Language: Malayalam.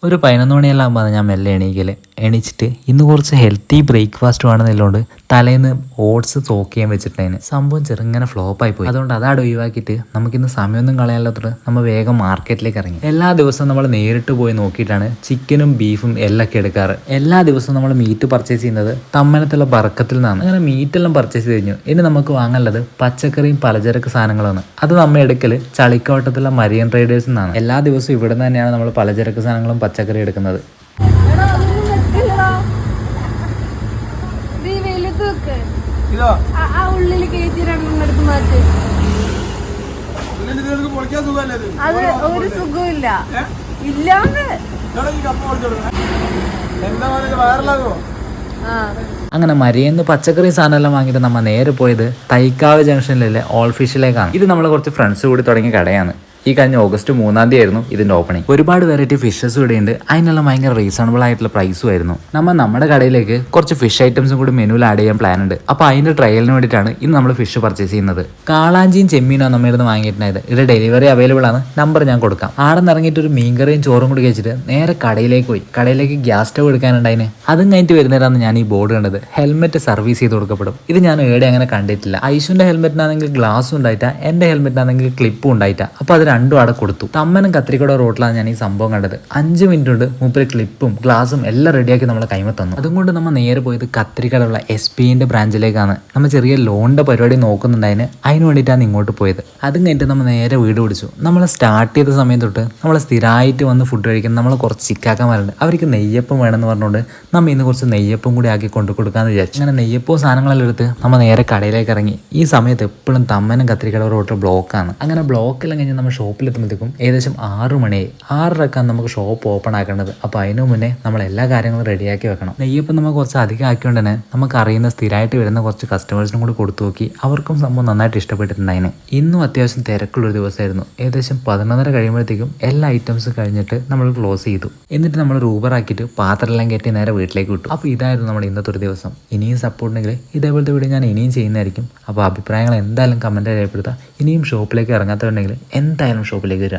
ഒരു 11 മണിയെല്ലാം ആകുമ്പോൾ ഞാൻ മെല്ലെ എണീച്ചിട്ട് ഇന്ന് കുറച്ച് ഹെൽത്തി ബ്രേക്ക്ഫാസ്റ്റ് വേണമെന്നുള്ളതുകൊണ്ട് തലേന്ന് ഓട്സ് സോക്ക് ചെയ്യാൻ വെച്ചിട്ടതിന് സംഭവം ചെറുങ്ങനെ ഫ്ലോപ്പായി പോയി. അതുകൊണ്ട് അതാട് ഒഴിവാക്കിയിട്ട് നമുക്കിന്ന് സമയമൊന്നും കളയാല്ലാത്തത് നമ്മൾ വേഗം മാർക്കറ്റിലേക്ക് ഇറങ്ങി. എല്ലാ ദിവസവും നമ്മൾ നേരിട്ട് പോയി നോക്കിയിട്ടാണ് ചിക്കനും ബീഫും എല്ലൊക്കെ എടുക്കാറ്. എല്ലാ ദിവസവും നമ്മൾ മീറ്റ് പർച്ചേസ് ചെയ്യുന്നത് തമ്മനത്തുള്ള ബർക്കത്തിൽ നിന്നാണ്. അങ്ങനെ മീറ്റെല്ലാം പർച്ചേസ് കഴിഞ്ഞു. ഇനി നമുക്ക് വാങ്ങാനുള്ളത് പച്ചക്കറിയും പലചരക്ക് സാധനങ്ങളാണ്. അത് നമ്മൾ എടുക്കൽ ചളിക്കവട്ടത്തുള്ള മരിയൻ ട്രേഡേഴ്സിൽ നിന്നാണ്. എല്ലാ ദിവസവും ഇവിടെ നിന്ന് തന്നെയാണ് നമ്മൾ പലചരക്ക് സാധനങ്ങളും പച്ചക്കറി എടുക്കുന്നത്. ഒരു സുഖമില്ല ഇല്ലാന്ന് അങ്ങനെ മരിയെന്ന് പച്ചക്കറി സാധനമെല്ലാം വാങ്ങിയിട്ട് നമ്മൾ നേരെ പോയത് തൈക്കാവ് ജംഗ്ഷനിലെ ഓൾ ഫിഷിലേക്കാണ്. ഇത് നമ്മൾ കുറച്ച് ഫ്രണ്ട്സ് കൂടി തുടങ്ങിയ കടയാണ്. ഈ കഴിഞ്ഞ ഓഗസ്റ്റ് 3-ാം തീയതി ആയിരുന്നു ഇതിന്റെ ഓപ്പണിംഗ്. ഒരുപാട് വെറൈറ്റി ഫിഷസ് ഇവിടെ ഉണ്ട്. അതിനുള്ള ഭയങ്കര റീസണബിൾ ആയിട്ടുള്ള പ്രൈസും ആയിരുന്നു. നമ്മുടെ കടയിലേക്ക് കുറച്ച് ഫിഷ് ഐറ്റംസും കൂടി മെനുവിൽ ആഡ് ചെയ്യാൻ പ്ലാൻ ഉണ്ട്. അപ്പോൾ അതിന്റെ ട്രയലിന് വേണ്ടിയിട്ടാണ് ഇന്ന് നമ്മൾ ഫിഷ് പർച്ചേസ് ചെയ്യുന്നത്. കാളാഞ്ചിയും ചെമ്മീനോ നമ്മൾ ഇന്ന് വാങ്ങിയിട്ടുണ്ടായത്. ഇവിടെ ഡെലിവറി അവൈലബിൾ ആണ്. നമ്പർ ഞാൻ കൊടുക്കാം. ആടെ നിന്ന് ഇറങ്ങിയിട്ട് ഒരു മീൻകറിയും ചോറും കൂടി കഴിച്ചിട്ട് നേരെ കടയിലേക്ക് പോയി. കടയിലേക്ക് ഗ്യാസ് സ്റ്റവ് എടുക്കാനുണ്ടായിന്. അതും കഴിഞ്ഞിട്ട് വരുന്നേരാണ് ഞാൻ ഈ ബോർഡ് കണ്ടത്. ഹെൽമെറ്റ് സർവീസ് ചെയ്ത് കൊടുക്കപ്പെടും. ഇത് ഞാൻ ഏടെ അങ്ങനെ കണ്ടിട്ടില്ല. ഐശുവിന്റെ ഹെൽമെറ്റിനാണെങ്കിൽ ഗ്ലാസും ഉണ്ടായിട്ടാ, എന്റെ ഹെൽമെറ്റിനാണെങ്കിൽ ക്ലിപ്പും ഉണ്ടായിട്ടാ. അപ്പോൾ അത് രണ്ടും അവിടെ കൊടുത്തു. തമ്മനും കത്രിക്കട റോട്ടിലാണ് ഞാൻ ഈ സംഭവം കണ്ടത്. 5 മിനിറ്റ് കൊണ്ട് മൂപ്പര് ക്ലിപ്പും ഗ്ലാസും എല്ലാം റെഡിയാക്കി നമ്മളെ കൈമ തന്നു. അതുകൊണ്ട് നമ്മൾ നേരെ പോയത് കത്രിക്കടയുള്ള SPന്റെ ബ്രാഞ്ചിലേക്കാണ്. നമ്മൾ ചെറിയ ലോണിന്റെ പരിപാടി നോക്കുന്നുണ്ടായിന്. അതിന് വേണ്ടിയിട്ടാണ് ഇങ്ങോട്ട് പോയത്. അതും കഴിഞ്ഞിട്ട് നമ്മൾ നേരെ വീട് പിടിച്ചു. നമ്മൾ സ്റ്റാർട്ട് ചെയ്ത സമയം തൊട്ട് നമ്മൾ സ്ഥിരമായിട്ട് വന്ന് ഫുഡ് കഴിക്കുന്നത് നമ്മൾ കുറച്ച് ചിക്കാക്കന്മാരുണ്ട്. അവർക്ക് നെയ്യപ്പം വേണമെന്ന് പറഞ്ഞുകൊണ്ട് നമ്മൾ ഇന്ന് കുറച്ച് നെയ്യപ്പം കൂടി ആക്കി കൊണ്ടു കൊടുക്കാന്ന് വിചാരിച്ചു. അങ്ങനെ നെയ്യപ്പവും സാധനങ്ങളെല്ലാം എടുത്ത് നമ്മൾ നേരെ കടയിലേക്ക് ഇറങ്ങി. ഈ സമയത്ത് എപ്പോഴും തമ്മനും കത്രിക്കട റോട്ട് ബ്ലോക്കാണ്. അങ്ങനെ ബ്ലോക്കെല്ലാം കഴിഞ്ഞ് നമ്മൾ ഷോപ്പിലെത്തുമ്പോഴത്തേക്കും ഏകദേശം 6 മണിയായി. 6:30 നമുക്ക് ഷോപ്പ് ഓപ്പൺ ആക്കേണ്ടത്. അപ്പോൾ അതിനു മുന്നേ നമ്മൾ എല്ലാ കാര്യങ്ങളും റെഡിയാക്കി വെക്കണം. നെയ്യപ്പം നമ്മൾ കുറച്ച് അധികം ആക്കിയോണ്ട് തന്നെ നമുക്ക് അറിയുന്ന സ്ഥിരമായിട്ട് വരുന്ന കുറച്ച് കസ്റ്റമേഴ്സിനും കൂടി കൊടുത്തു നോക്കി. അവർക്കും സംഭവം നന്നായിട്ട് ഇഷ്ടപ്പെട്ടിട്ടുണ്ടായിന്. ഇന്നും അത്യാവശ്യം തിരക്കുള്ളൊരു ദിവസമായിരുന്നു. ഏകദേശം 11:30 കഴിയുമ്പോഴത്തേക്കും എല്ലാ ഐറ്റംസും കഴിഞ്ഞിട്ട് നമ്മൾ ക്ലോസ് ചെയ്തു. എന്നിട്ട് നമ്മൾ ഊബർ ആക്കിയിട്ട് പാത്രമെല്ലാം കയറ്റി നേരെ വീട്ടിലേക്ക് വിട്ടു. അപ്പോൾ ഇതായിരുന്നു നമ്മുടെ ഇന്നത്തെ ഒരു ദിവസം. ഇനിയും സപ്പോർട്ട് ഉണ്ടെങ്കിൽ ഇതേപോലത്തെ വീഡിയോ ഞാൻ ഇനിയും ചെയ്യുന്നതായിരിക്കും. അപ്പോൾ അഭിപ്രായങ്ങൾ എന്തായാലും കമൻറ്റ് രേഖപ്പെടുത്താം. ഇനിയും ഷോപ്പിലേക്ക് ഇറങ്ങാത്തതുണ്ടെങ്കിൽ എന്തായാലും ഷോപ്പിലേക്ക് വരിക.